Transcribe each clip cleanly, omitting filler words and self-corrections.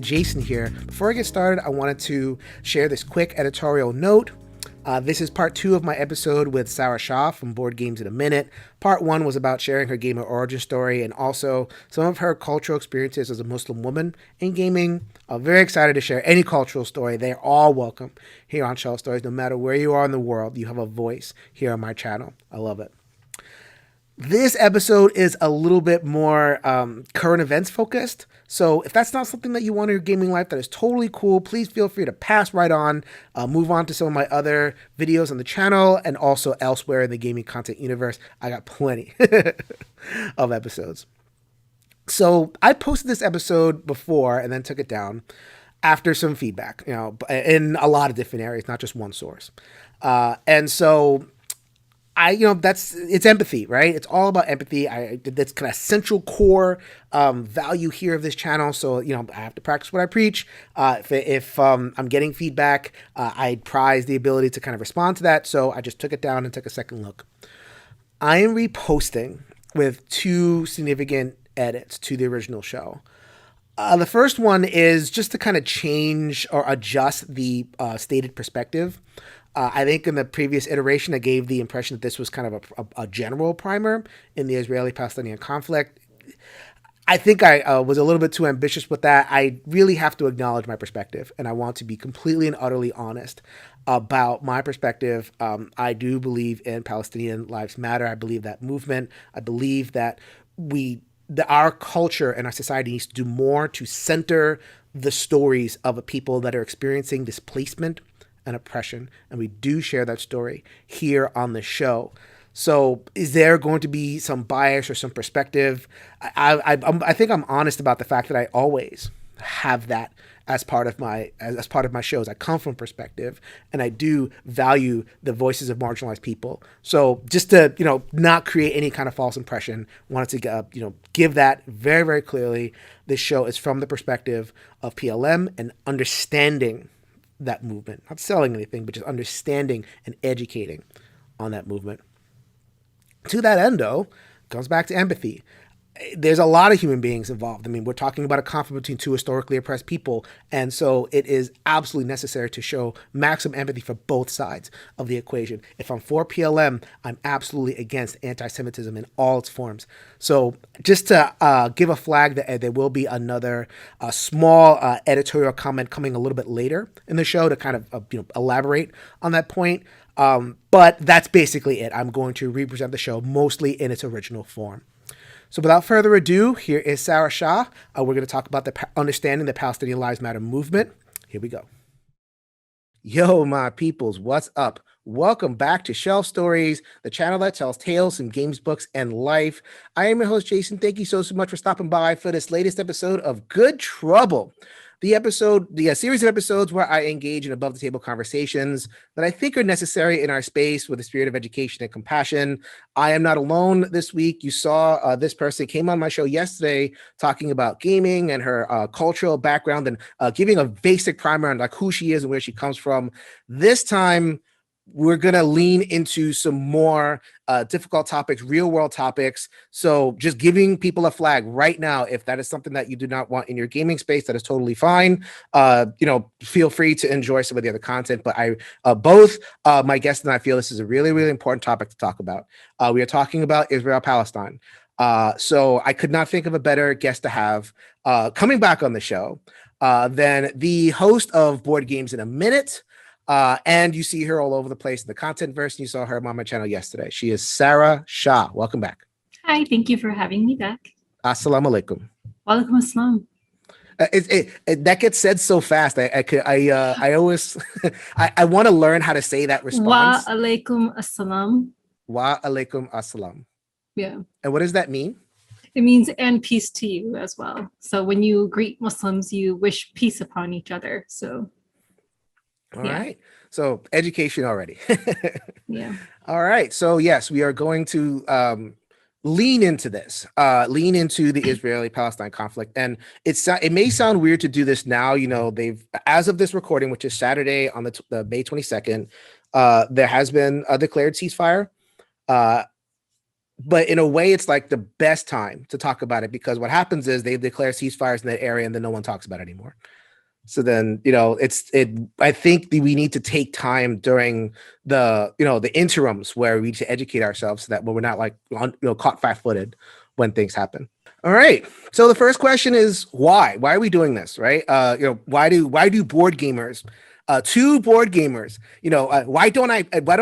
Jason here. Before I get started, I wanted to share this quick editorial note. This is part 2 of my episode with Sarah Shah from Board Games in a Minute. Part 1 was about sharing her gamer origin story and also some of her cultural experiences as a Muslim woman in gaming. I'm very excited to share any cultural story. They're all welcome here on Shelf Stories. No matter where you are in the world, you have a voice here on my channel. I love it. This episode is a little bit more current events focused. So if that's not something that you want in your gaming life, that is totally cool. Please feel free to pass right on, move on to some of my other videos on the channel and also elsewhere in the gaming content universe. I got plenty of episodes. So I posted this episode before and then took it down after some feedback, in a lot of different areas, not just one source. And so it's empathy, right? It's all about empathy. That's kind of central core value here of this channel. So, I have to practice what I preach. If I'm getting feedback, I prize the ability to kind of respond to that. So I just took it down and took a second look. I am reposting with 2 significant edits to the original show. The first one is just to kind of change or adjust the stated perspective. I think in the previous iteration, I gave the impression that this was kind of a general primer in the Israeli-Palestinian conflict. I think I was a little bit too ambitious with that. I really have to acknowledge my perspective, and I want to be completely and utterly honest about my perspective. I do believe in Palestinian Lives Matter. I believe that movement. I believe that our culture and our society needs to do more to center the stories of a people that are experiencing displacement and oppression, and we do share that story here on the show. So is there going to be some bias or some perspective? I think I'm honest about the fact that I always have that as part of my shows. I come from perspective, and I do value the voices of marginalized people. So just to not create any kind of false impression, wanted to give that very, very clearly. This show is from the perspective of PLM and understanding that movement, not selling anything, but just understanding and educating on that movement. To that end, though, comes back to empathy. There's a lot of human beings involved. I mean, we're talking about a conflict between 2 historically oppressed people. And so it is absolutely necessary to show maximum empathy for both sides of the equation. If I'm for PLM, I'm absolutely against anti-Semitism in all its forms. So just to give a flag that there will be another small editorial comment coming a little bit later in the show to kind of elaborate on that point. But that's basically it. I'm going to represent the show mostly in its original form. So without further ado, here is Sarah Shah. We're going to talk about understanding the Palestinian Lives Matter movement. Here we go. Yo, my peoples, what's up? Welcome back to Shelf Stories, the channel that tells tales from games, books, and life. I am your host, Jason. Thank you so much for stopping by for this latest episode of Good Trouble. The series of episodes where I engage in above-the-table conversations that I think are necessary in our space with a spirit of education and compassion. I am not alone this week. You saw this person came on my show yesterday talking about gaming and her cultural background and giving a basic primer on who she is and where she comes from. This time, we're going to lean into some more difficult topics, real world topics. So just giving people a flag right now, if that is something that you do not want in your gaming space, that is totally fine. Feel free to enjoy some of the other content, but both my guest and I feel this is a really, really important topic to talk about. We are talking about Israel-Palestine. So I could not think of a better guest to have coming back on the show than the host of Board Games in a Minute. And you see her all over the place in the content verse. And you saw her on my channel yesterday. She is Sarah Shah. Welcome back. Hi, thank you for having me back. Assalamu alaikum. Walaikum assalam. That gets said so fast. I always I want to learn how to say that response. Wa alaikum assalam. Wa alaikum assalam. Yeah. And what does that mean? It means and peace to you as well. So when you greet Muslims, you wish peace upon each other. So. All right. So education already. Yeah. All right. So yes, we are going to lean into this, lean into the Israeli-Palestine conflict. And it may sound weird to do this now. They've, as of this recording, which is Saturday on the May 22nd, there has been a declared ceasefire. but in a way, it's like the best time to talk about it, because what happens is they declare ceasefires in that area and then no one talks about it anymore. So then, I think that we need to take time during the interims where we need to educate ourselves so that we're not like, caught flat-footed when things happen. All right. So the first question is why? Why are we doing this, right? Why do board gamers, two board gamers, why don't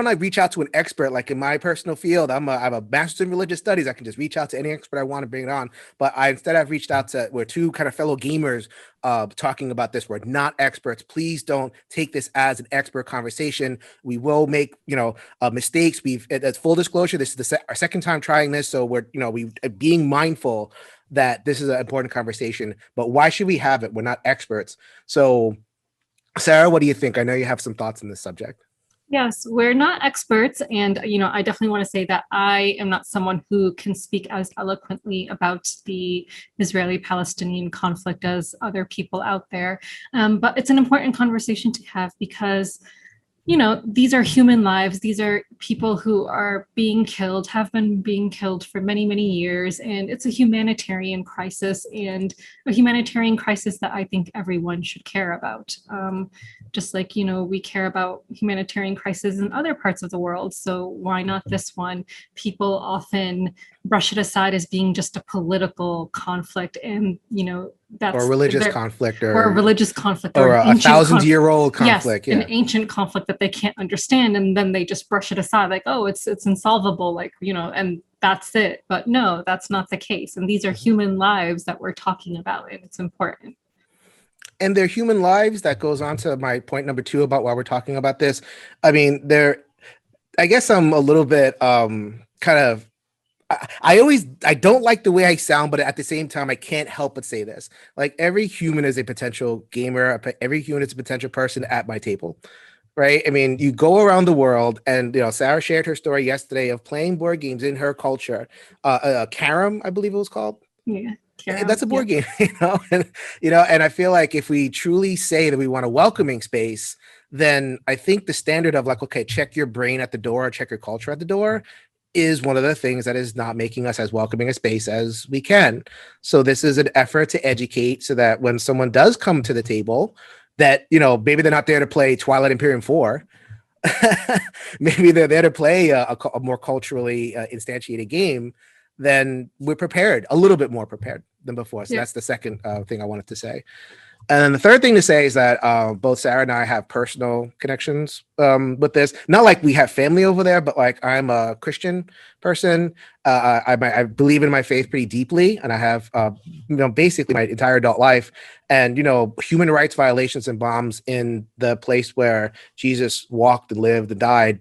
I reach out to an expert? Like in my personal field, I have a master's in religious studies. I can just reach out to any expert I want to bring it on. But I've reached out to, we're two kind of fellow gamers talking about this. We're not experts. Please don't take this as an expert conversation. We will make, mistakes. As full disclosure, this is our second time trying this. So we're, being mindful that this is an important conversation, but why should we have it? We're not experts. So Sarah, what do you think? I know you have some thoughts on this subject. Yes, we're not experts. And, I definitely want to say that I am not someone who can speak as eloquently about the Israeli-Palestinian conflict as other people out there. But it's an important conversation to have because these are human lives. These are people who are being killed, have been being killed for many, many years. And it's a humanitarian crisis, and a humanitarian crisis that I think everyone should care about. Just like, we care about humanitarian crises in other parts of the world. So why not this one? People often brush it aside as being just a political conflict, and that's or religious conflict, or a religious conflict, or a 1,000-year-old conflict. Yes, an ancient conflict that they can't understand, and then they just brush it aside like, oh, it's insolvable, like, and that's it. But no, that's not the case. And these are human lives that we're talking about, and it's important. And they're human lives. That goes on to my point number 2 about why we're talking about this. I mean, I guess I'm a little bit kind of, I don't like the way I sound, but at the same time, I can't help but say this. Like, every human is a potential gamer. Every human is a potential person at my table, right? I mean, you go around the world, and Sarah shared her story yesterday of playing board games in her culture. Carom, I believe it was called. Yeah. That's a board game, and I feel like if we truly say that we want a welcoming space, then I think the standard of like, okay, check your brain at the door, check your culture at the door, is one of the things that is not making us as welcoming a space as we can. So this is an effort to educate so that when someone does come to the table, that, maybe they're not there to play Twilight Imperium 4. Maybe they're there to play a more culturally instantiated game. Then we're prepared, a little bit more prepared than before. So that's the second thing I wanted to say. And then the third thing to say is that both Sarah and I have personal connections with this. Not like we have family over there, but like, I'm a Christian person. I believe in my faith pretty deeply, and I have, basically my entire adult life. And, human rights violations and bombs in the place where Jesus walked and lived and died,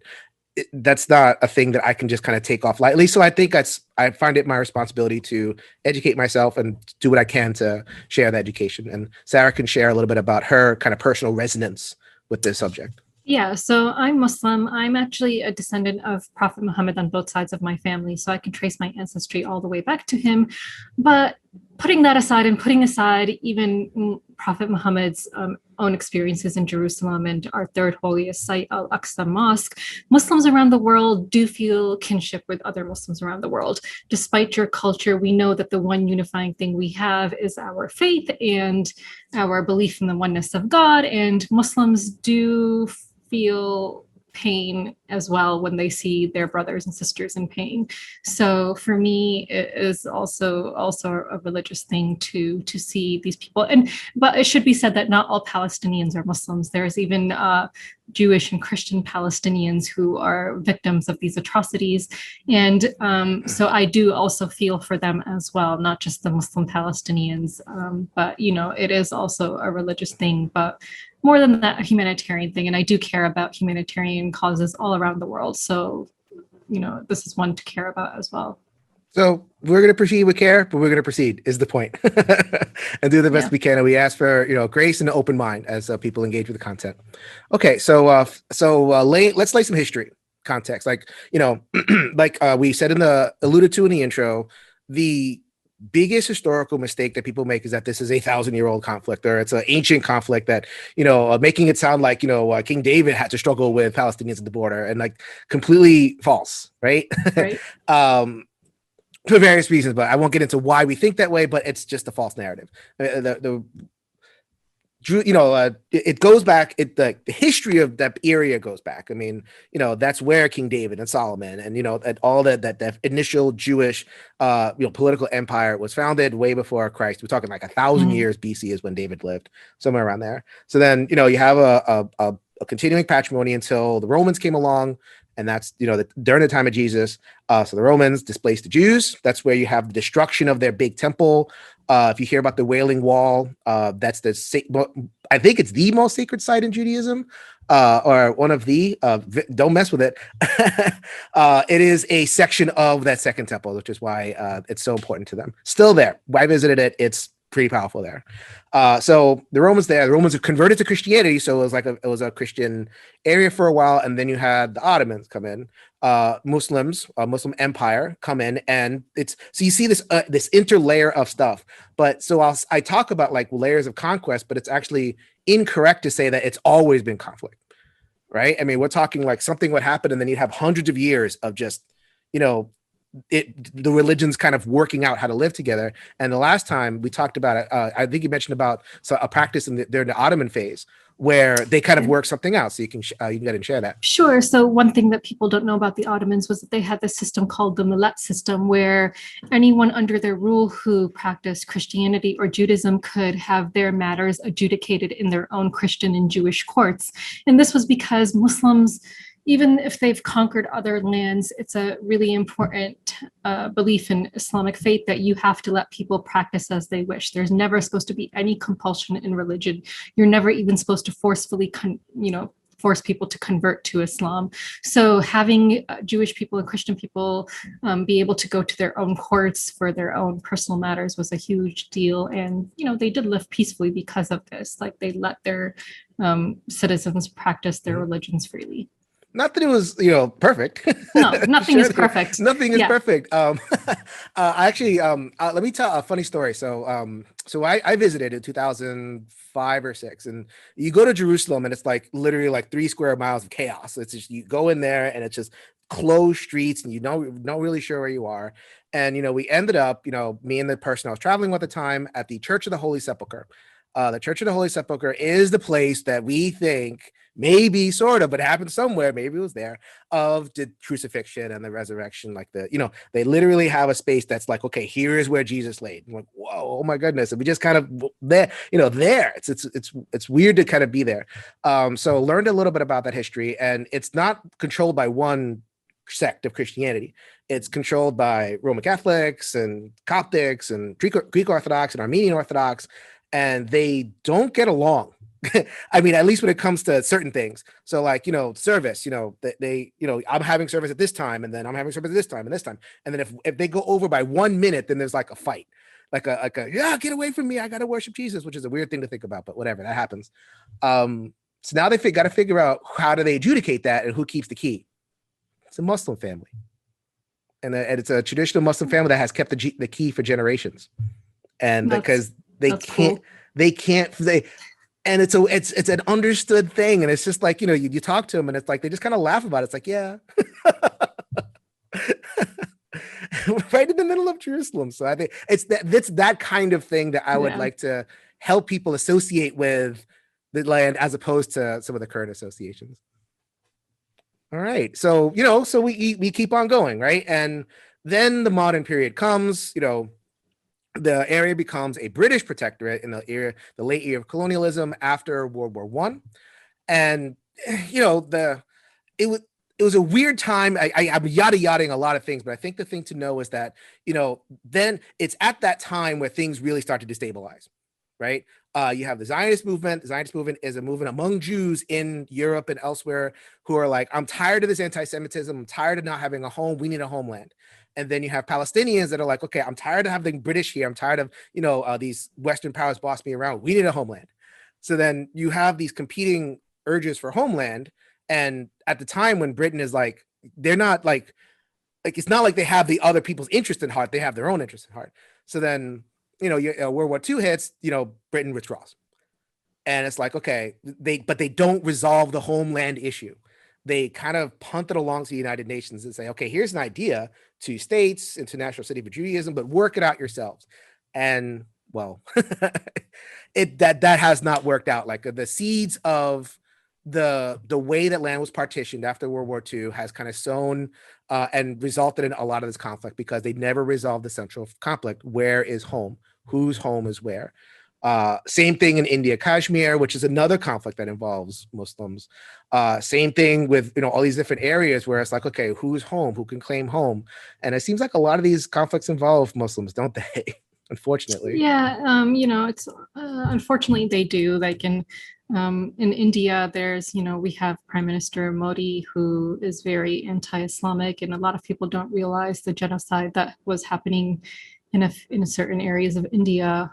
that's not a thing that I can just kind of take off lightly. So I think I find it my responsibility to educate myself and do what I can to share the education. And Sarah can share a little bit about her kind of personal resonance with this subject. Yeah, so I'm Muslim. I'm actually a descendant of Prophet Muhammad on both sides of my family, so I can trace my ancestry all the way back to him. But putting that aside, and putting aside even Prophet Muhammad's own experiences in Jerusalem and our third holiest site, Al-Aqsa Mosque, Muslims around the world do feel kinship with other Muslims around the world. Despite your culture, we know that the one unifying thing we have is our faith and our belief in the oneness of God, and Muslims do feel pain as well when they see their brothers and sisters in pain. So for me, it is also a religious thing to see these people. But it should be said that not all Palestinians are Muslims. There's even Jewish and Christian Palestinians who are victims of these atrocities. And so I do also feel for them as well, not just the Muslim Palestinians, but it is also a religious thing, but more than that, a humanitarian thing. And I do care about humanitarian causes all around the world. So, this is one to care about as well. So we're going to proceed with care, but we're going to proceed is the point and do the best we can. And we ask for, grace and an open mind as people engage with the content. Okay. So let's lay some history context. Like, like we said alluded to in the intro, the biggest historical mistake that people make is that this is a 1,000-year-old conflict, or it's an ancient conflict that, making it sound like, King David had to struggle with Palestinians at the border, and like completely false. Right. Right. for various reasons, but I won't get into why we think that way, but it's just a false narrative. The it goes back. The history of that area goes back. I mean, that's where King David and Solomon and and all that initial Jewish political empire was founded way before Christ. We're talking like 1,000 years BC is when David lived, somewhere around there. So then you have a continuing patrimony until the Romans came along. And that's, during the time of Jesus. So the Romans displaced the Jews. That's where you have the destruction of their big temple. If you hear about the Wailing Wall, that's I think it's the most sacred site in Judaism, or one of the, don't mess with it. It is a section of that second temple, which is why it's so important to them. Still there. I visited it. It's pretty powerful there. So the Romans have converted to Christianity. So it was a Christian area for a while. And then you had the Ottomans come in, Muslim empire come in. And so you see this interlayer of stuff. But so I talk about like layers of conquest, but it's actually incorrect to say that it's always been conflict, right? I mean, we're talking like something would happen and then you'd have hundreds of years of just, the religions kind of working out how to live together. And the last time we talked about it, I think you mentioned about a practice during the Ottoman phase where they kind of work something out. So you can go ahead and share that. Sure. So one thing that people don't know about the Ottomans was that they had this system called the millet system, where anyone under their rule who practiced Christianity or Judaism could have their matters adjudicated in their own Christian and Jewish courts. And this was because Muslims, even if they've conquered other lands, it's a really important belief in Islamic faith that you have to let people practice as they wish. There's never supposed to be any compulsion in religion. You're never even supposed to forcefully, force people to convert to Islam. So having Jewish people and Christian people be able to go to their own courts for their own personal matters was a huge deal. And, they did live peacefully because of this. Like they let their citizens practice their religions freely. Not that it was, perfect. No, nothing is perfect. Nothing is perfect. Actually, let me tell a funny story. So I visited in 2005 or 6, and you go to Jerusalem, and it's like literally like 3 square miles of chaos. It's just you go in there, and it's just closed streets, and not really sure where you are. And we ended up, me and the person I was traveling with at the time, at the Church of the Holy Sepulchre. The Church of the Holy Sepulchre is the place that we think, maybe sort of, but it happened somewhere, maybe it was there, of the crucifixion and the resurrection. Like they literally have a space that's like, okay, here is where Jesus laid. I'm like, whoa, oh my goodness. And we just kind of there, there. It's weird to kind of be there. So learned a little bit about that history, and it's not controlled by one sect of Christianity. It's controlled by Roman Catholics and Coptics and Greek Orthodox and Armenian Orthodox, and they don't get along. I mean, at least when it comes to certain things. So like, service, they I'm having service at this time, and then I'm having service at this time and this time. And then if they go over by 1 minute, then there's like a fight, like a yeah, get away from me. I got to worship Jesus, which is a weird thing to think about, but whatever, that happens. So now they got to figure out how do they adjudicate that and who keeps the key. It's a Muslim family. And it's a traditional Muslim family that has kept the key for generations. And because they can't, and it's an understood thing. And it's just like, you talk to them and it's like, they just kind of laugh about it. It's like, yeah, right in the middle of Jerusalem. So I think it's that kind of thing that I would like to help people associate with the land as opposed to some of the current associations. All right. So, so we keep on going. Right. And then the modern period comes, the area becomes a British protectorate in the late era of colonialism after World War I. And, it was a weird time. I'm yada-yadaing a lot of things, but I think the thing to know is that, then it's at that time where things really start to destabilize, right? You have the Zionist movement. The Zionist movement is a movement among Jews in Europe and elsewhere who are like, I'm tired of this anti-Semitism. I'm tired of not having a home. We need a homeland. And then you have Palestinians that are like, okay, I'm tired of having British here. I'm tired of, these Western powers boss me around. We need a homeland. So then you have these competing urges for homeland. And at the time when Britain is like, they're not like it's not like they have the other people's interest in heart. They have their own interest in heart. So then, World War II hits, Britain withdraws. And it's like, okay, but they don't resolve the homeland issue. They kind of punt it along to the United Nations and say, okay, here's an idea two states, international city for Judaism, but work it out yourselves. And well, that has not worked out. Like the seeds of the way that land was partitioned after World War II has kind of sown and resulted in a lot of this conflict because they never resolved the central conflict. Where is home? Whose home is where? Same thing in India, Kashmir, which is another conflict that involves Muslims. Same thing with, all these different areas where it's like, okay, who's home? Who can claim home? And it seems like a lot of these conflicts involve Muslims, don't they? Unfortunately. Yeah, it's unfortunately they do. Like in India, there's, we have Prime Minister Modi, who is very anti-Islamic, and a lot of people don't realize the genocide that was happening in certain areas of India,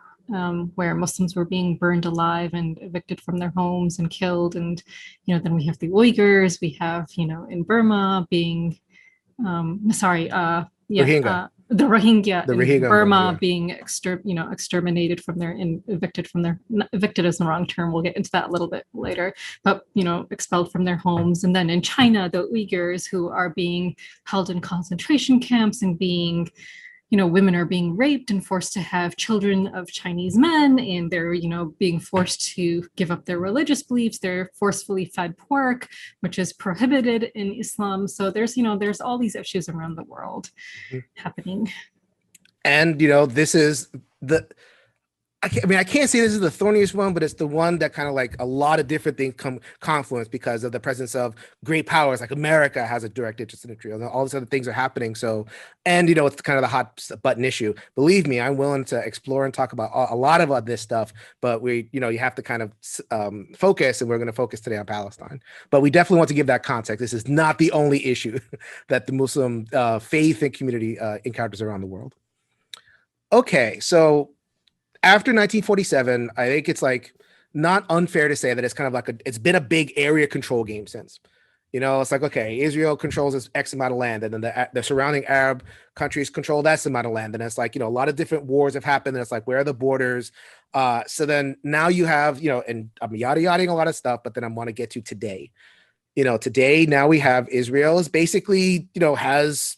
where Muslims were being burned alive and evicted from their homes and killed. And, then we have the Uyghurs, we have, in Burma being, Rohingya. The Rohingya in Burma yeah. being exterminated from their and evicted from their, evicted is the wrong term, we'll get into that a little bit later, but expelled from their homes. And then in China, the Uyghurs, who are being held in concentration camps and being, women are being raped and forced to have children of Chinese men, and they're, being forced to give up their religious beliefs. They're forcefully fed pork, which is prohibited in Islam. So there's all these issues around the world happening. And, this is I can't say this is the thorniest one, but it's the one that kind of like a lot of different things confluence because of the presence of great powers. Like America has a direct interest in Israel. All these other things are happening. So, and it's kind of the hot button issue. Believe me, I'm willing to explore and talk about a lot of this stuff. But you have to kind of focus, and we're going to focus today on Palestine. But we definitely want to give that context. This is not the only issue that the Muslim faith and community encounters around the world. Okay, so after 1947, I think it's like not unfair to say that it's kind of like it's been a big area control game since. It's like, okay, Israel controls this X amount of land, and then the surrounding Arab countries control that amount of land. And it's like, a lot of different wars have happened. And it's like, where are the borders? So then now you have, and I'm yada-yadaing a lot of stuff, but then I want to get to today. Today, now we have Israel is basically, has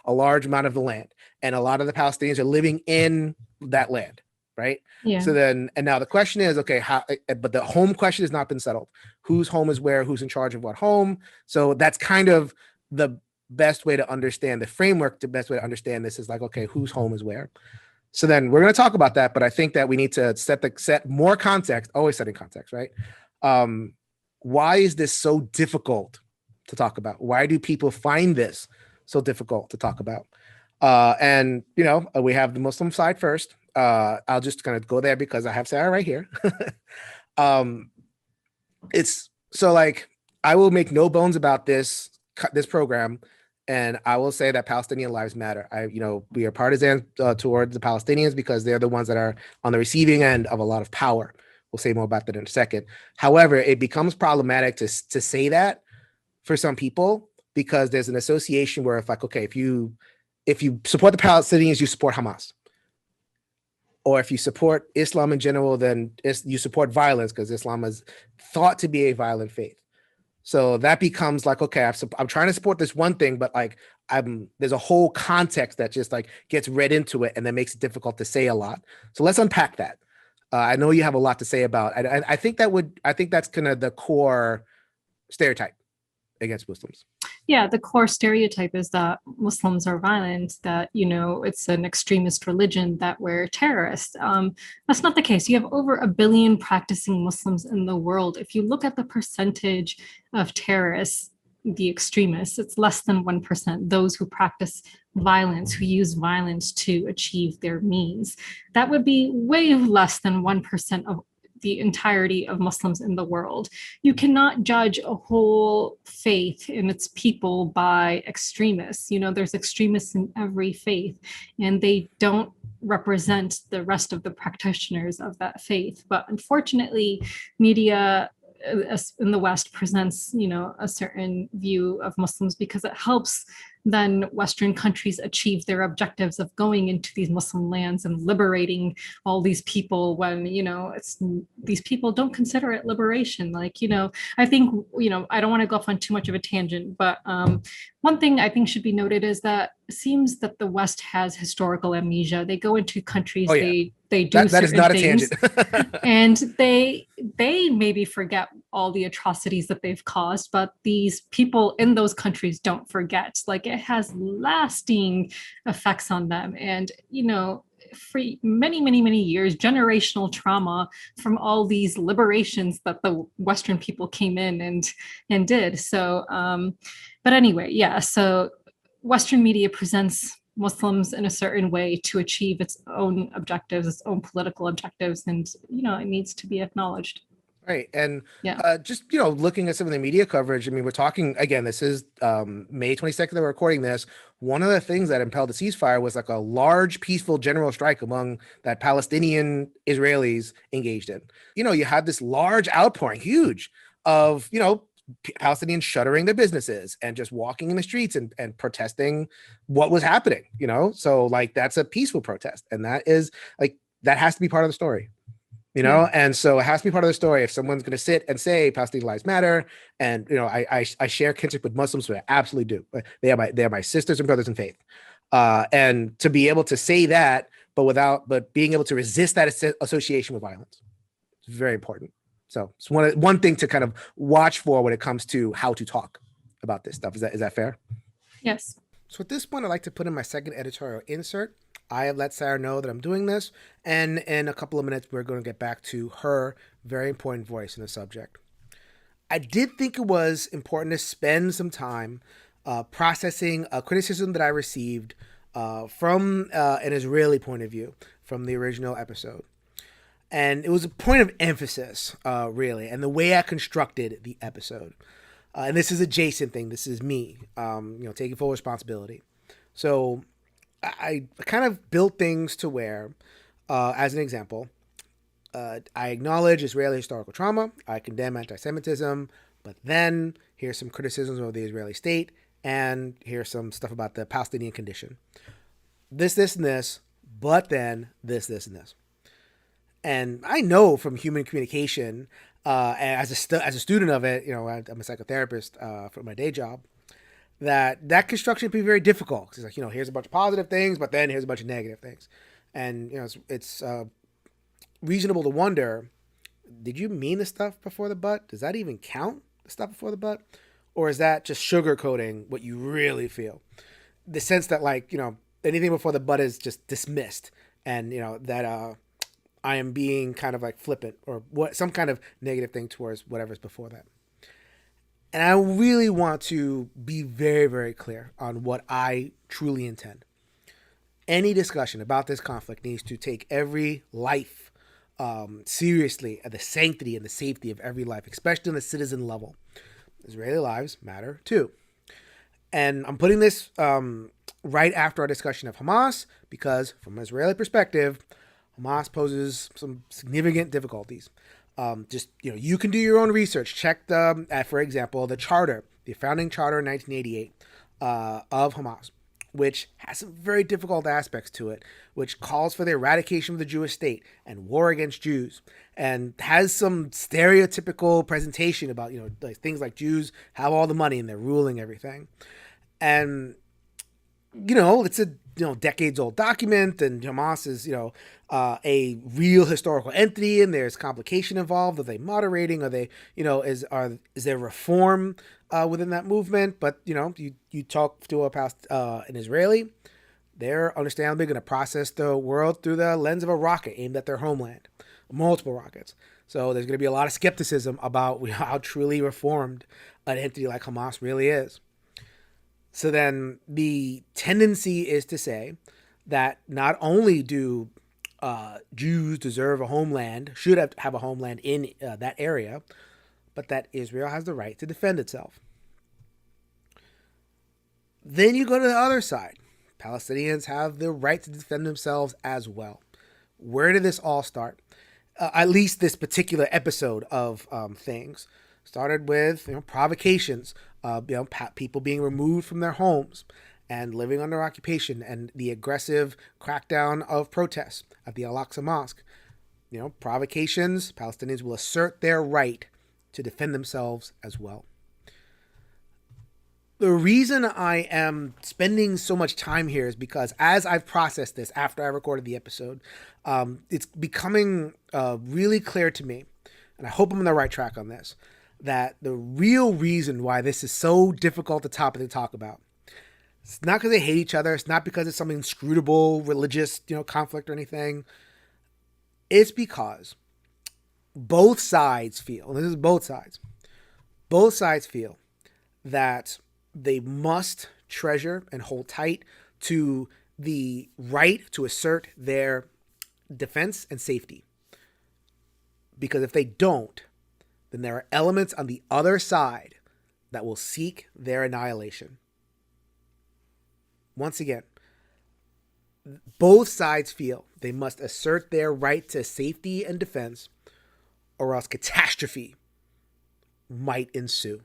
a large amount of the land. And a lot of the Palestinians are living in that land. Right. Yeah. So then, and now the question is, okay, but the home question has not been settled. Whose home is where? Who's in charge of what home? So that's kind of the best way to understand the framework. The best way to understand this is like, okay, whose home is where? So then we're going to talk about that. But I think that we need to set more context, always setting context, right? Why is this so difficult to talk about? Why do people find this so difficult to talk about? And, we have the Muslim side first. I'll just kind of go there because I have Sarah right here. It's so like, I will make no bones about this program. And I will say that Palestinian lives matter. We are partisan towards the Palestinians because they're the ones that are on the receiving end of a lot of power. We'll say more about that in a second. However, it becomes problematic to say that for some people, because there's an association where if like, okay, if you support the Palestinians, you support Hamas. Or if you support Islam in general, then you support violence because Islam is thought to be a violent faith. So that becomes like, okay, I'm trying to support this one thing, but like there's a whole context that just like gets read into it, and that makes it difficult to say a lot. So let's unpack that. I know you have a lot to say about. I think that's kind of the core stereotype against Muslims. Yeah, the core stereotype is that Muslims are violent, that, it's an extremist religion, that we're terrorists. That's not the case. You have over 1 billion practicing Muslims in the world. If you look at the percentage of terrorists, the extremists, it's less than 1%, those who practice violence, who use violence to achieve their means. That would be way less than 1% of the entirety of Muslims in the world. You cannot judge a whole faith and its people by extremists. There's extremists in every faith, and they don't represent the rest of the practitioners of that faith. But unfortunately, media in the West presents, a certain view of Muslims because it helps then Western countries achieve their objectives of going into these Muslim lands and liberating all these people when, these people don't consider it liberation. Like, I think, I don't want to go off on too much of a tangent, but one thing I think should be noted is that it seems that the West has historical amnesia. They go into countries, they do that is not things, a tangent. and they maybe forget all the atrocities that they've caused, but these people in those countries don't forget. Like, it has lasting effects on them, and for many, many, many years, generational trauma from all these liberations that the Western people came in and did. So, but anyway, yeah. So Western media presents Muslims in a certain way to achieve its own objectives, its own political objectives, and it needs to be acknowledged. Right. And Yeah. just, looking at some of the media coverage, I mean, we're talking, again, this is May 22nd that we're recording this. One of the things that impelled the ceasefire was like a large peaceful general strike among that Palestinian Israelis engaged in. You had this large outpouring, huge, of, Palestinians shuttering their businesses and just walking in the streets and protesting what was happening, So like, that's a peaceful protest. And that is like, that has to be part of the story. And so it has to be part of the story. If someone's going to sit and say Palestinian Lives Matter, and I share kinship with Muslims, but I absolutely do. They are my sisters and brothers in faith, and to be able to say that, but being able to resist that association with violence, is very important. So it's one thing to kind of watch for when it comes to how to talk about this stuff. Is that fair? Yes. So at this point, I'd like to put in my second editorial insert. I have let Sarah know that I'm doing this, and in a couple of minutes, we're going to get back to her very important voice in the subject. I did think it was important to spend some time processing a criticism that I received from an Israeli point of view from the original episode. And it was a point of emphasis, really, and the way I constructed the episode. And this is a Jason thing. This is me, taking full responsibility. So I kind of built things to where, as an example, I acknowledge Israeli historical trauma. I condemn anti-Semitism, but then here's some criticisms of the Israeli state, and here's some stuff about the Palestinian condition. This, and this, but then this, and this. And I know from human communication, as a student of it, I'm a psychotherapist for my day job, that construction can be very difficult. It's like, here's a bunch of positive things, but then here's a bunch of negative things. And, it's reasonable to wonder, did you mean the stuff before the but? Does that even count, the stuff before the but? Or is that just sugarcoating what you really feel? The sense that, like, anything before the but is just dismissed, and, that I am being kind of like flippant or some kind of negative thing towards whatever's before that. And I really want to be very, very clear on what I truly intend. Any discussion about this conflict needs to take every life seriously, at the sanctity and the safety of every life, especially on the citizen level. Israeli lives matter too. And I'm putting this right after our discussion of Hamas, because from an Israeli perspective, Hamas poses some significant difficulties. You can do your own research. Check for example, the charter, the founding charter in 1988 of Hamas, which has some very difficult aspects to it, which calls for the eradication of the Jewish state and war against Jews, and has some stereotypical presentation about, like things like Jews have all the money and they're ruling everything. And, it's a decades old document, and Hamas is, a real historical entity, and there's complication involved. Are they moderating? Are they, is there reform within that movement? But, you talk to an Israeli, they're understandably going to process the world through the lens of a rocket aimed at their homeland, multiple rockets. So there's going to be a lot of skepticism about how truly reformed an entity like Hamas really is. So then the tendency is to say that not only do Jews deserve a homeland, should have a homeland in that area, but that Israel has the right to defend itself. Then you go to the other side. Palestinians have the right to defend themselves as well. Where did this all start? at least this particular episode of things. Started with provocations, people being removed from their homes and living under occupation, and the aggressive crackdown of protests at the Al-Aqsa Mosque. Provocations, Palestinians will assert their right to defend themselves as well. The reason I am spending so much time here is because as I've processed this after I recorded the episode, it's becoming really clear to me, and I hope I'm on the right track on this, that the real reason why this is so difficult a topic to talk about, it's not because they hate each other. It's not because it's some inscrutable religious, conflict or anything. It's because both sides feel, and this is both sides feel that they must treasure and hold tight to the right to assert their defense and safety. Because if they don't, then there are elements on the other side that will seek their annihilation. Once again, both sides feel they must assert their right to safety and defense, or else catastrophe might ensue.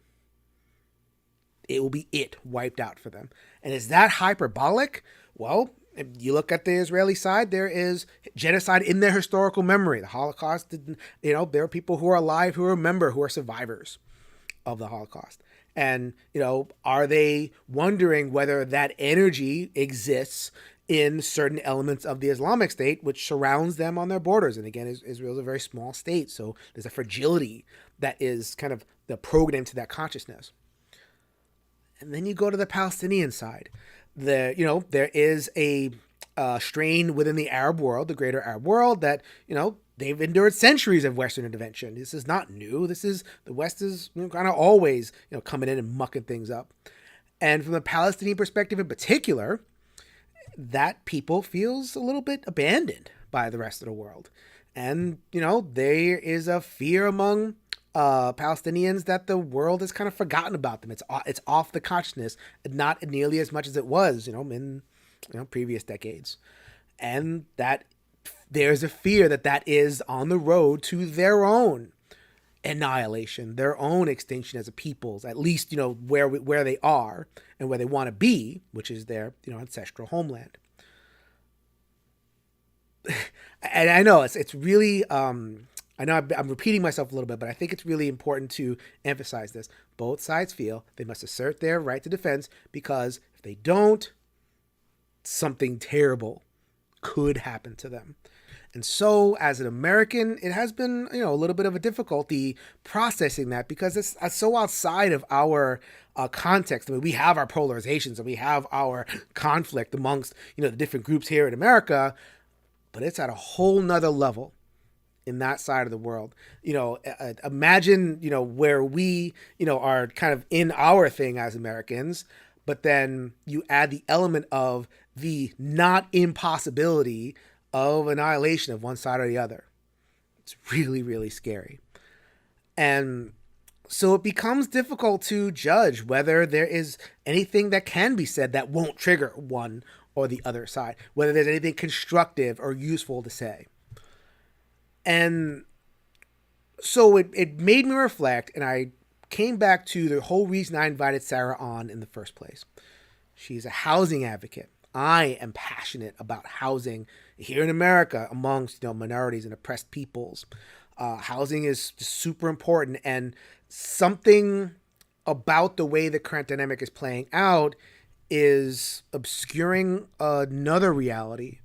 It will be wiped out for them. And is that hyperbolic? Well, if you look at the Israeli side, there is genocide in their historical memory. The Holocaust, there are people who are alive, who remember, who are survivors of the Holocaust. And, are they wondering whether that energy exists in certain elements of the Islamic State, which surrounds them on their borders? And again, Israel is a very small state, so there's a fragility that is kind of the program to that consciousness. And then you go to the Palestinian side. There is a strain within the Arab world, the greater Arab world, that, they've endured centuries of Western intervention. This is not new. The West is kind of always, coming in and mucking things up. And from the Palestinian perspective in particular, that people feels a little bit abandoned by the rest of the world. And, there is a fear among Palestinians that the world has kind of forgotten about them. It's off the consciousness, not nearly as much as it was, in previous decades, and that there's a fear that is on the road to their own annihilation, their own extinction as a peoples, at least where they are and where they want to be, which is their ancestral homeland. And I know it's really. I know I'm repeating myself a little bit, but I think it's really important to emphasize this. Both sides feel they must assert their right to defense, because if they don't, something terrible could happen to them. And so as an American, it has been, a little bit of a difficulty processing that, because it's so outside of our context. I mean, we have our polarizations and we have our conflict amongst, the different groups here in America, but it's at a whole nother level in that side of the world. Imagine, where we, are kind of in our thing as Americans, but then you add the element of the not impossibility of annihilation of one side or the other. It's really, really scary. And so it becomes difficult to judge whether there is anything that can be said that won't trigger one or the other side, whether there's anything constructive or useful to say. And so it made me reflect, and I came back to the whole reason I invited Sarah on in the first place. She's a housing advocate. I am passionate about housing here in America amongst minorities and oppressed peoples. Housing is just super important, and something about the way the current dynamic is playing out is obscuring another reality,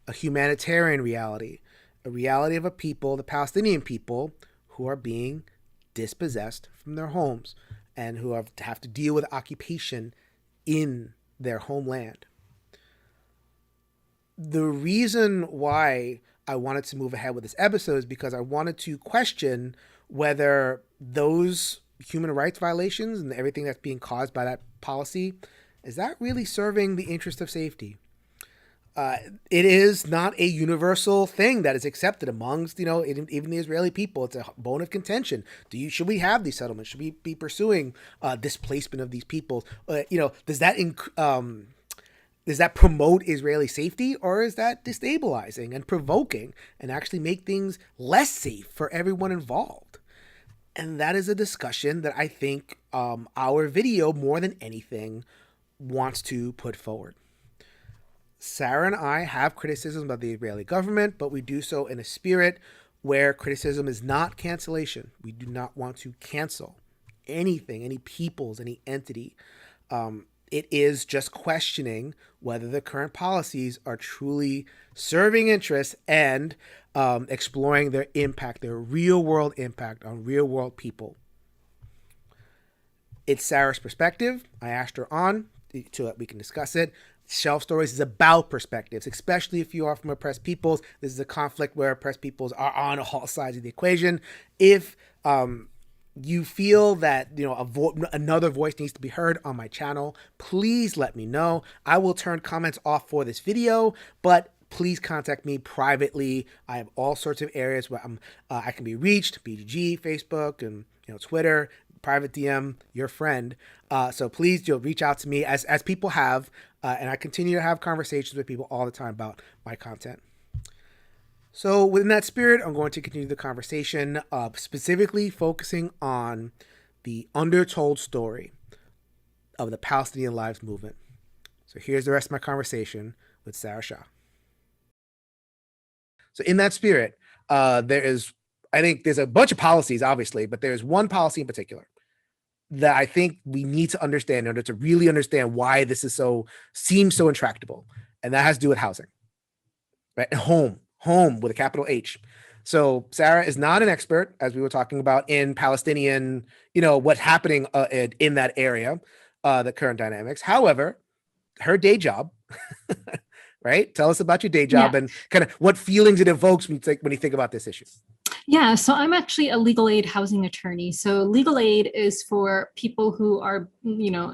a humanitarian reality, a reality of a people, the Palestinian people, who are being dispossessed from their homes and who have to deal with occupation in their homeland. The reason why I wanted to move ahead with this episode is because I wanted to question whether those human rights violations and everything that's being caused by that policy, is that really serving the interest of safety? It is not a universal thing that is accepted amongst, even the Israeli people. It's a bone of contention. Should we have these settlements? Should we be pursuing displacement of these people? Does that Does that promote Israeli safety, or is that destabilizing and provoking and actually make things less safe for everyone involved? And that is a discussion that I think our video, more than anything, wants to put forward. Sarah and I have criticisms of the Israeli government, but we do so in a spirit where criticism is not cancellation. We do not want to cancel anything, any peoples, any entity. It is just questioning whether the current policies are truly serving interests and exploring their impact, their real world impact on real world people. It's Sarah's perspective. I asked her on so that we can discuss it. Shelf Stories is about perspectives, especially if you are from oppressed peoples. This is a conflict where oppressed peoples are on all sides of the equation. If you feel that another voice needs to be heard on my channel, please let me know. I will turn comments off for this video, but please contact me privately. I have all sorts of areas where I can be reached: BGG, Facebook, and Twitter, private DM, your friend. So please reach out to me as people have, and I continue to have conversations with people all the time about my content. So within that spirit, I'm going to continue the conversation, specifically focusing on the undertold story of the Palestinian Lives Movement. So here's the rest of my conversation with Sarah Shah. So in that spirit, I think there's a bunch of policies, obviously, but there's one policy in particular that I think we need to understand in order to really understand why this seems so intractable. And that has to do with housing, right? And home with a capital H. So Sarah is not an expert, as we were talking about, in Palestinian, what's happening in that area, the current dynamics. However, her day job, right? Tell us about your day job and kind of what feelings it evokes when you think about this issue. Yeah, so I'm actually a legal aid housing attorney. So legal aid is for people who are,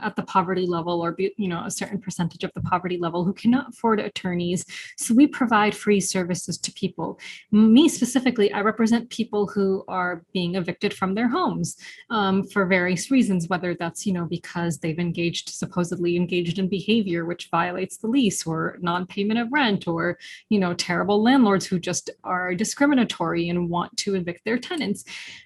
at the poverty level or, a certain percentage of the poverty level who cannot afford attorneys. So we provide free services to people. Me specifically, I represent people who are being evicted from their homes for various reasons, whether that's, because they've supposedly engaged in behavior which violates the lease, or non-payment of rent, or, terrible landlords who just are discriminatory and want to evict their tenants.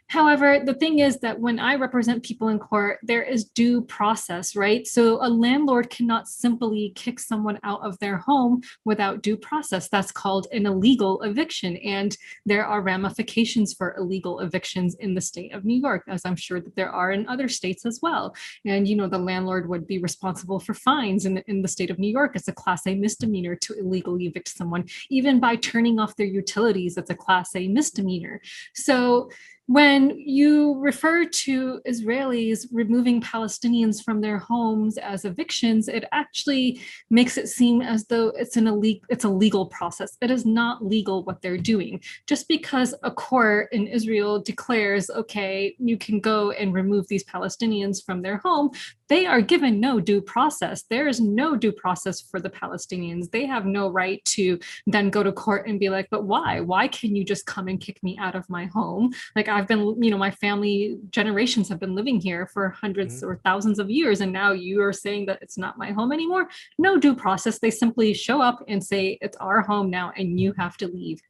However, the thing is that when I represent people in court, there is due process, right? So a landlord cannot simply kick someone out of their home without due process. That's called an illegal eviction. And there are ramifications for illegal evictions in the state of New York, as I'm sure that there are in other states as well. And, the landlord would be responsible for fines in the state of New York. It's a Class A misdemeanor to illegally evict someone. Even by turning off their utilities, it's a Class A misdemeanor. So when you refer to Israelis removing Palestinians from their homes as evictions, it actually makes it seem as though it's a legal process. It is not legal what they're doing. Just because a court in Israel declares, okay, you can go and remove these Palestinians from their home, they are given no due process. There is no due process for the Palestinians. They have no right to then go to court and be like, but why? Why can you just come and kick me out of my home? Like, I've been, my family generations have been living here for hundreds or thousands of years, and now you are saying that it's not my home anymore? No due process. They simply show up and say, it's our home now and you have to leave.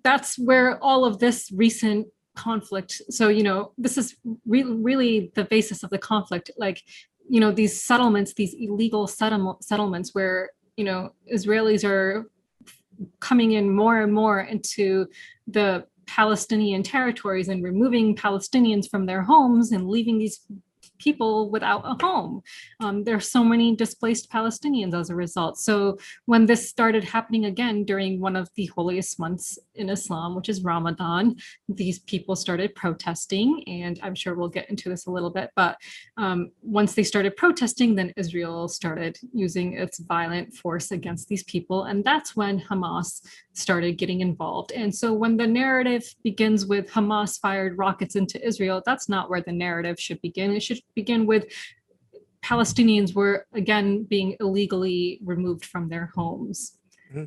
That's where all of this recent conflict. So, this is really the basis of the conflict. Like, these settlements, these illegal settlements where, Israelis are coming in more and more into the Palestinian territories and removing Palestinians from their homes and leaving these people without a home. There are so many displaced Palestinians as a result. So when this started happening again during one of the holiest months in Islam, which is Ramadan, these people started protesting, and I'm sure we'll get into this a little bit, but once they started protesting, then Israel started using its violent force against these people, and that's when Hamas started getting involved. And so when the narrative begins with Hamas fired rockets into Israel, that's not where the narrative should begin. It should begin with Palestinians were again being illegally removed from their homes.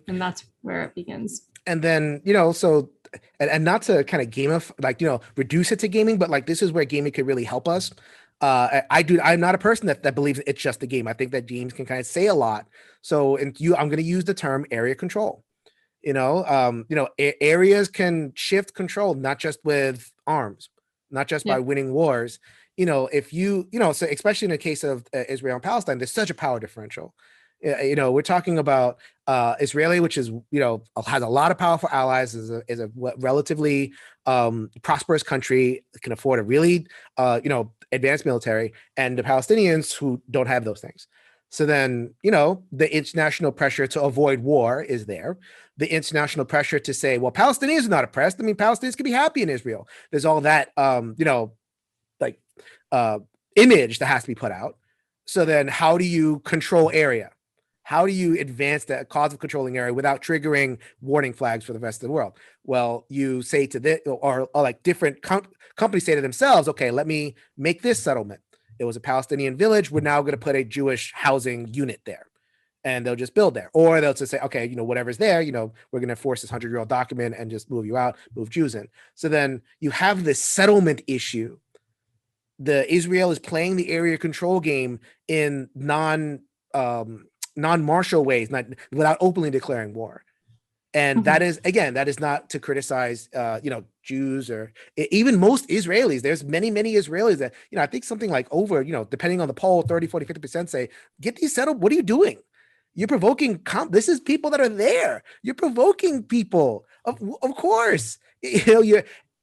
And that's where it begins. And then, so, and not to kind of reduce it to gaming, but like, this is where gaming could really help us. I'm not a person that believes it's just a game. I think that games can kind of say a lot. So, I'm going to use the term area control. Areas can shift control, not just with arms, not just Yeah. by winning wars. If so especially in the case of Israel and Palestine, there's such a power differential. We're talking about Israeli, which is, has a lot of powerful allies, is a relatively prosperous country, can afford a really, advanced military, and the Palestinians who don't have those things. So then, the international pressure to avoid war is there. The international pressure to say, well, Palestinians are not oppressed. I mean, Palestinians can be happy in Israel. There's all that, like image that has to be put out. So then how do you control area? How do you advance the cause of controlling area without triggering warning flags for the rest of the world? Well, you say to this, or like different companies say to themselves, okay, let me make this settlement. It was a Palestinian village. We're now going to put a Jewish housing unit there, and they'll just build there. Or they'll just say, okay, whatever's there, we're going to force this 100-year-old document and just move you out, move Jews in. So then you have this settlement issue. Israel is playing the area control game in non-martial ways, not without openly declaring war. And that is not to criticize, Jews or even most Israelis. There's many Israelis that, I think something like over, depending on the poll, 30, 40, 50% say, get these settled. What are you doing? You're provoking, this is people that are there. You're provoking people. Of course, so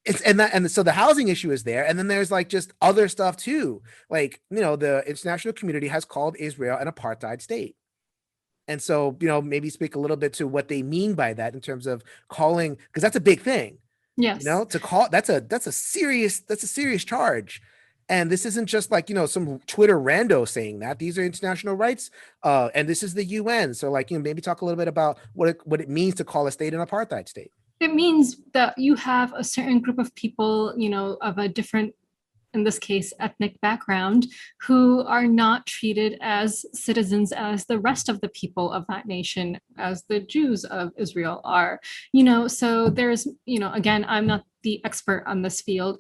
the housing issue is there. And then there's like just other stuff too. Like, the international community has called Israel an apartheid state. And so, maybe speak a little bit to what they mean by that in terms of calling, because that's a big thing. Yes. To call, that's a serious charge. And this isn't just like, some Twitter rando saying that. These are international rights, and this is the UN. So like, maybe talk a little bit about what it means to call a state an apartheid state. It means that you have a certain group of people, of a different, in this case, ethnic background, who are not treated as citizens as the rest of the people of that nation, as the Jews of Israel are. So there's, again, I'm not the expert on this field,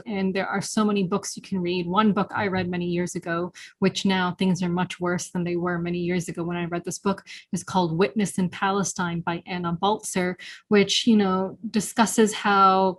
and there are so many books you can read. One book I read many years ago, which now things are much worse than they were many years ago when I read this book, is called Witness in Palestine by Anna Baltzer, which, discusses how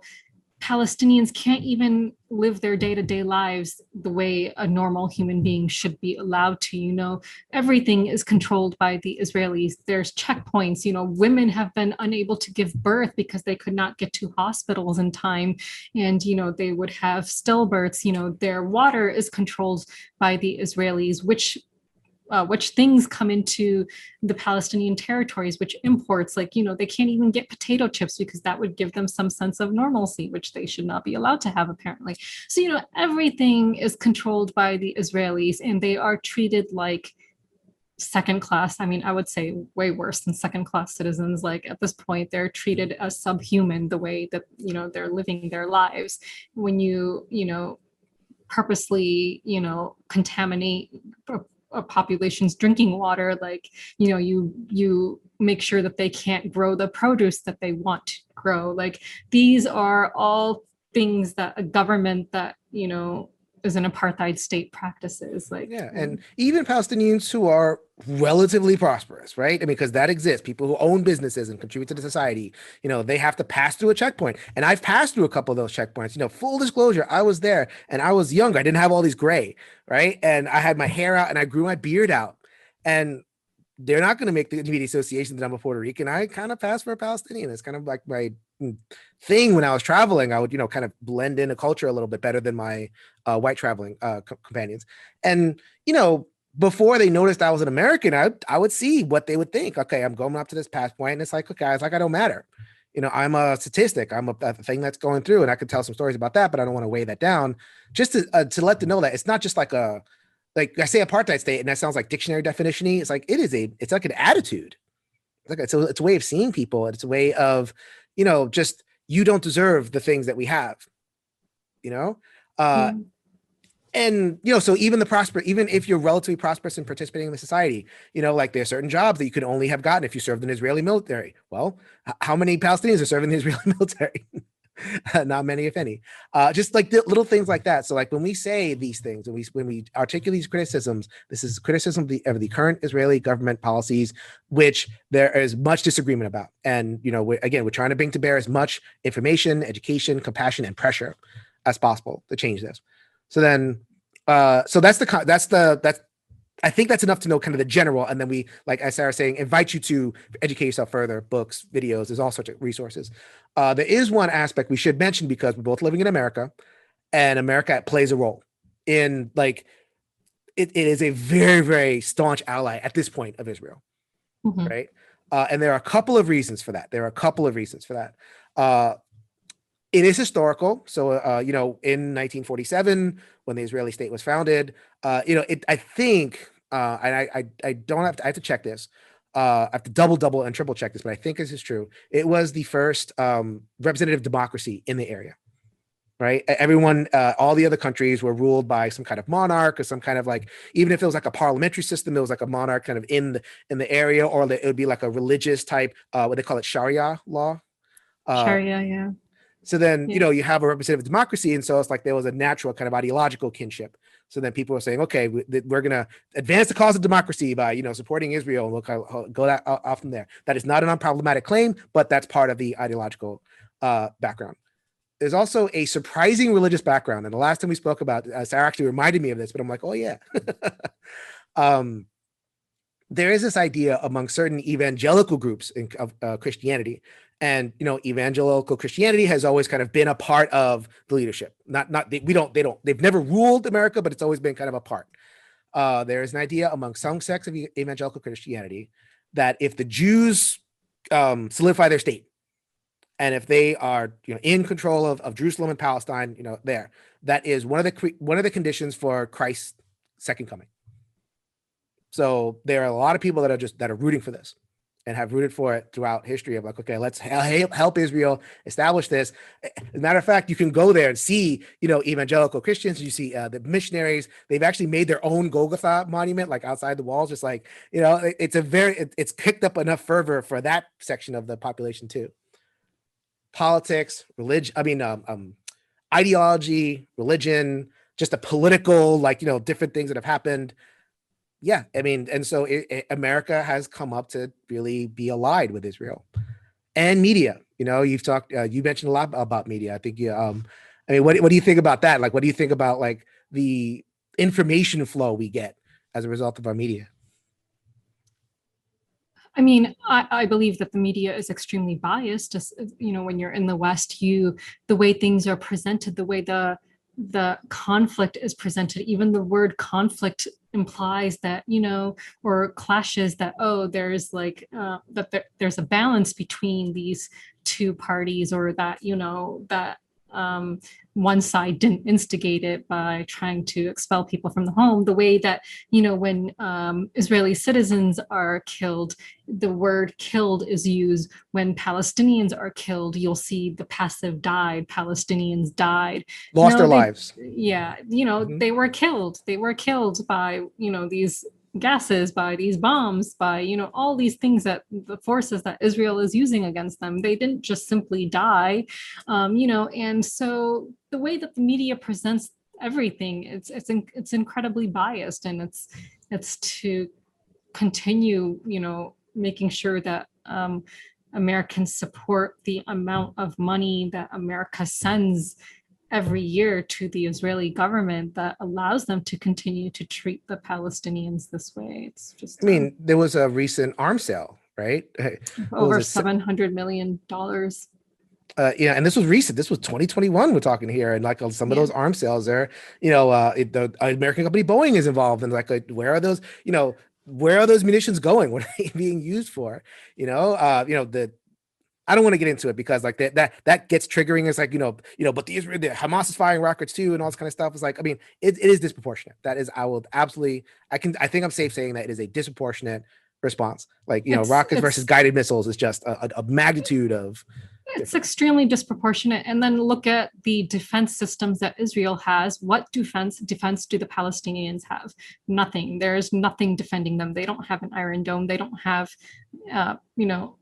Palestinians can't even live their day-to-day lives the way a normal human being should be allowed to. Everything is controlled by the Israelis. There's checkpoints. Women have been unable to give birth because they could not get to hospitals in time, and they would have stillbirths. Their water is controlled by the Israelis, which things come into the Palestinian territories, which imports, they can't even get potato chips because that would give them some sense of normalcy, which they should not be allowed to have, apparently. So, everything is controlled by the Israelis, and they are treated like second class. I mean, I would say way worse than second class citizens. Like at this point, they're treated as subhuman the way that, they're living their lives. When you purposely, contaminate a population's drinking water, you make sure that they can't grow the produce that they want to grow. These are all things that a government that is an apartheid state practices. And even Palestinians who are relatively prosperous, right? I mean, because that exists. People who own businesses and contribute to the society, they have to pass through a checkpoint. And I've passed through a couple of those checkpoints. Full disclosure, I was there and I was younger. I didn't have all these gray, right? And I had my hair out and I grew my beard out. And they're not going to make the immediate association that I'm a Puerto Rican. I kind of pass for a Palestinian. It's kind of like my thing when I was traveling. I would, kind of blend in a culture a little bit better than my white traveling companions. And, before they noticed I was an American, I would see what they would think. Okay, I'm going up to this pass point, and it's like, okay, it's like I don't matter. I'm a statistic. I'm a thing that's going through, and I could tell some stories about that, but I don't want to weigh that down. Just to let them know that it's not just like I say apartheid state, and that sounds like dictionary definition-y. It's like it's like an attitude. It's a way of seeing people. It's a way of, just you don't deserve the things that we have. And, so even if you're relatively prosperous and participating in the society, there are certain jobs that you could only have gotten if you served in the Israeli military. Well, how many Palestinians are serving in the Israeli military? Not many, if any. Just like the little things like that. So like when we say these things, when we articulate these criticisms, this is criticism of the current Israeli government policies, which there is much disagreement about. And we're trying to bring to bear as much information, education, compassion, and pressure as possible to change this. So then, that's I think that's enough to know kind of the general. And then we, like as Sarah's saying, invite you to educate yourself further, books, videos, there's all sorts of resources. There is one aspect we should mention because we're both living in America and America plays a role in like, it is a very, very staunch ally at this point of Israel, right? And there are a couple of reasons for that. It is historical. So, in 1947, when the Israeli state was founded, I think, and I don't have to, I have to check this. I have to double and triple check this, but I think this is true. It was the first representative democracy in the area, right? Everyone, all the other countries were ruled by some kind of monarch or some kind of like, even if it was like a parliamentary system, it was like a monarch kind of in the area, or it would be like a religious type, what they call it, Sharia law. Sharia, yeah. So then, you have a representative democracy. And so it's like there was a natural kind of ideological kinship. So then people were saying, okay, we're going to advance the cause of democracy by, supporting Israel. And we'll go off from there. That is not an unproblematic claim, but that's part of the ideological background. There's also a surprising religious background. And the last time we spoke about, Sarah actually reminded me of this, but I'm like, oh yeah. There is this idea among certain evangelical groups of Christianity. And evangelical Christianity has always kind of been a part of the leadership. They've never ruled America, but it's always been kind of a part. There is an idea among some sects of evangelical Christianity that if the Jews solidify their state, and if they are in control of Jerusalem and Palestine, that is one of the conditions for Christ's second coming. So there are a lot of people that are rooting for this, and have rooted for it throughout history of like, okay, let's help Israel establish this. As a matter of fact, you can go there and see, evangelical Christians, you see the missionaries, they've actually made their own Golgotha monument, like outside the walls, just like, it's kicked up enough fervor for that section of the population too. Politics, religion, ideology, religion, just a political, different things that have happened. Yeah, and so America has come up to really be allied with Israel, and media. You've talked, you mentioned a lot about media. I think what do you think about that? Like, what do you think about like the information flow we get as a result of our media? I mean, I believe that the media is extremely biased. Just, when you're in the West, the way things are presented, the way the conflict is presented, even the word conflict implies that, or clashes that, there's like, there's a balance between these two parties, or that, that one side didn't instigate it by trying to expel people from the home. The way that, when Israeli citizens are killed, the word killed is used. When Palestinians are killed, you'll see the passive died, Palestinians died. Lost their lives. Yeah, they were killed. They were killed by, these gases, by these bombs, by all these things, that the forces that Israel is using against them. They didn't just simply die, and so the way that the media presents everything, it's incredibly biased, and it's to continue making sure that Americans support the amount of money that America sends every year to the Israeli government that allows them to continue to treat the Palestinians this way. It's just, there was a recent arms sale, right? Over $700 million. And this was recent. This was 2021. We're talking here, and like some of those arms sales there, the American company Boeing is involved, and like where are those? Where are those munitions going? What are they being used for? I don't want to get into it because like that gets triggering. It's like, but the Hamas is firing rockets too and all this kind of stuff. It's like, it is disproportionate. That is, I think I'm safe saying that it is a disproportionate response. Like, rockets versus guided missiles is just a magnitude of. It's extremely disproportionate. And then look at the defense systems that Israel has. What defense do the Palestinians have? Nothing. There's nothing defending them. They don't have an Iron Dome. They don't have,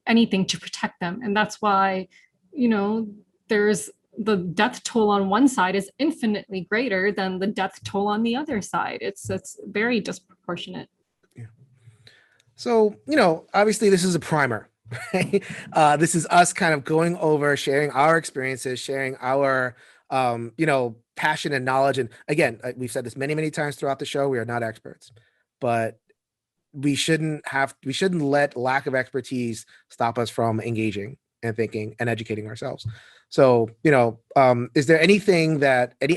anything to protect them. And that's why, there's the death toll on one side is infinitely greater than the death toll on the other side. It's very disproportionate. Yeah. So, obviously this is a primer, right? This is us kind of going over, sharing our experiences, sharing our, passion and knowledge. And again, we've said this many, many times throughout the show, we are not experts, but we shouldn't let lack of expertise stop us from engaging and thinking and educating ourselves. So, is there any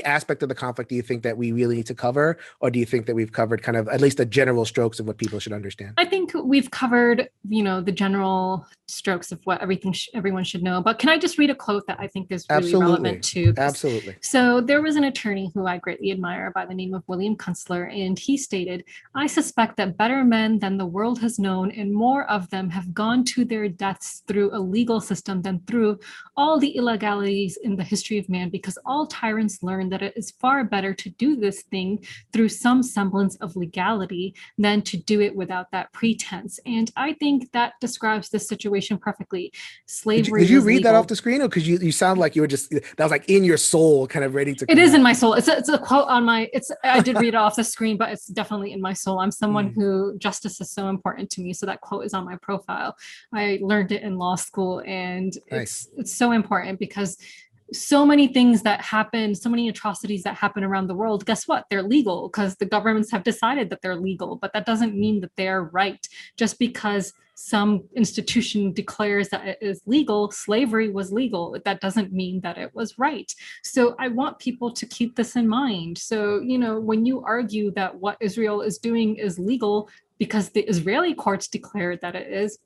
aspect of the conflict do you think that we really need to cover, or do you think that we've covered kind of at least the general strokes of what people should understand? I think we've covered, the general strokes of what everyone should know. But can I just read a quote that I think is really relevant to this? Absolutely. So there was an attorney who I greatly admire by the name of William Kunstler, and he stated, "I suspect that better men than the world has known, and more of them, have gone to their deaths through a legal system than through all the illegalities in the history of man, because all tyrants learn that it is far better to do this thing through some semblance of legality than to do it without that pretense." And I think that describes this situation perfectly. Slavery. Did you read that off the screen, or because you sound like you were just, that was like in your soul, kind of ready to? It is in my soul. It's a quote on my. I did read it off the screen, but it's definitely in my soul. I'm someone who justice is so important to me, so that quote is on my profile. I learned it in law school, and nice. It's so important because so many things that happen, so many atrocities that happen around the world, guess what? They're legal because the governments have decided that they're legal, but that doesn't mean that they're right. Just because some institution declares that it is legal, slavery was legal, that doesn't mean that it was right. So I want people to keep this in mind. So, when you argue that what Israel is doing is legal because the Israeli courts declared that it is,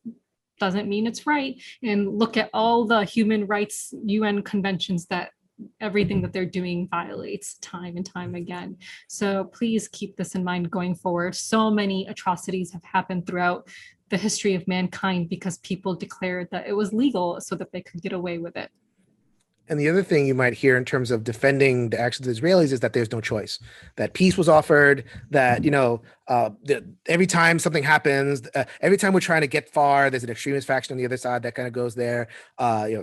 doesn't mean it's right. And look at all the human rights UN conventions that everything that they're doing violates time and time again. So please keep this in mind going forward. So many atrocities have happened throughout the history of mankind because people declared that it was legal so that they could get away with it. And the other thing you might hear in terms of defending the actions of the Israelis is that there's no choice, that peace was offered, that, every time something happens, every time we're trying to get far, there's an extremist faction on the other side that kind of goes there,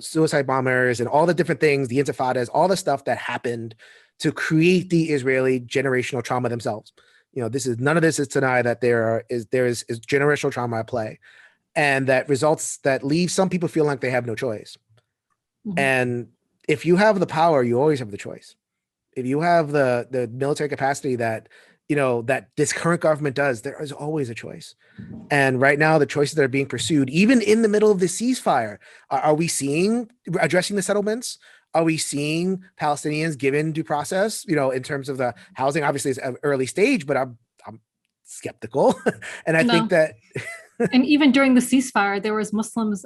suicide bombers and all the different things, the intifadas, all the stuff that happened to create the Israeli generational trauma themselves. None of this is to deny that there is generational trauma at play, and that results that leave some people feeling like they have no choice. Mm-hmm. And if you have the power, you always have the choice. If you have the military capacity that this current government does, there is always a choice. And right now, the choices that are being pursued, even in the middle of the ceasefire, are we seeing addressing the settlements? Are we seeing Palestinians given due process? In terms of the housing, obviously it's an early stage, but I'm skeptical, and I think that. And even during the ceasefire, there was Muslims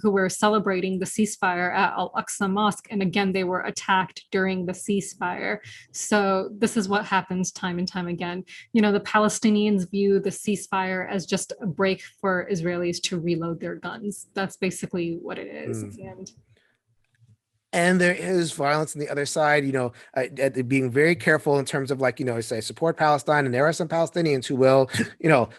who were celebrating the ceasefire at Al-Aqsa Mosque. And again, they were attacked during the ceasefire. So this is what happens time and time again. The Palestinians view the ceasefire as just a break for Israelis to reload their guns. That's basically what it is. And there is violence on the other side, being very careful in terms of say support Palestine. And there are some Palestinians who will,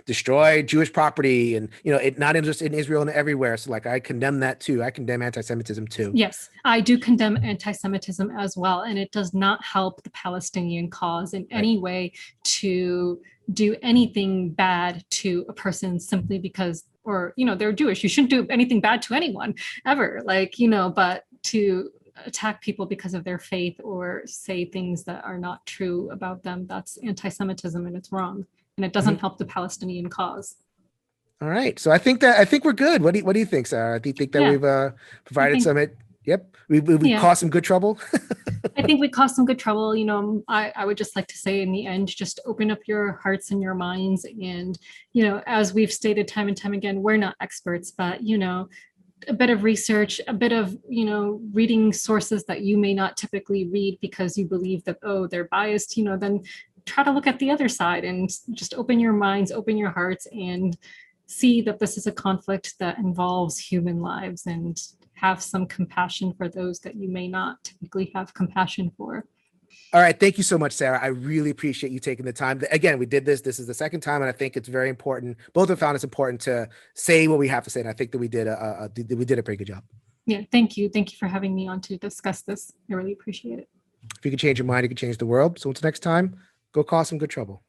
destroy Jewish property and, it not just in Israel and everywhere. So I condemn that too. I condemn anti-Semitism too. Yes, I do condemn anti-Semitism as well. And it does not help the Palestinian cause in any way to do anything bad to a person simply because, or, they're Jewish. You shouldn't do anything bad to anyone ever, but to attack people because of their faith or say things that are not true about them, that's anti-Semitism and it's wrong. And it doesn't help the Palestinian cause. All right. So I think we're good. What do you think, Sarah? Do you think that we've provided some? Yep. We caused some good trouble. I think we caused some good trouble. I would just like to say in the end, just open up your hearts and your minds. And, as we've stated time and time again, we're not experts, but, a bit of research, a bit of, reading sources that you may not typically read because you believe that, they're biased, then try to look at the other side and just open your minds, open your hearts, and see that this is a conflict that involves human lives, and have some compassion for those that you may not typically have compassion for. All right. Thank you so much, Sarah. I really appreciate you taking the time. Again, we did this. This is the second time, and I think it's very important. Both have found it's important to say what we have to say, and I think that we did a pretty good job. Yeah, thank you. Thank you for having me on to discuss this. I really appreciate it. If you can change your mind, you can change the world. So until next time, go cause some good trouble.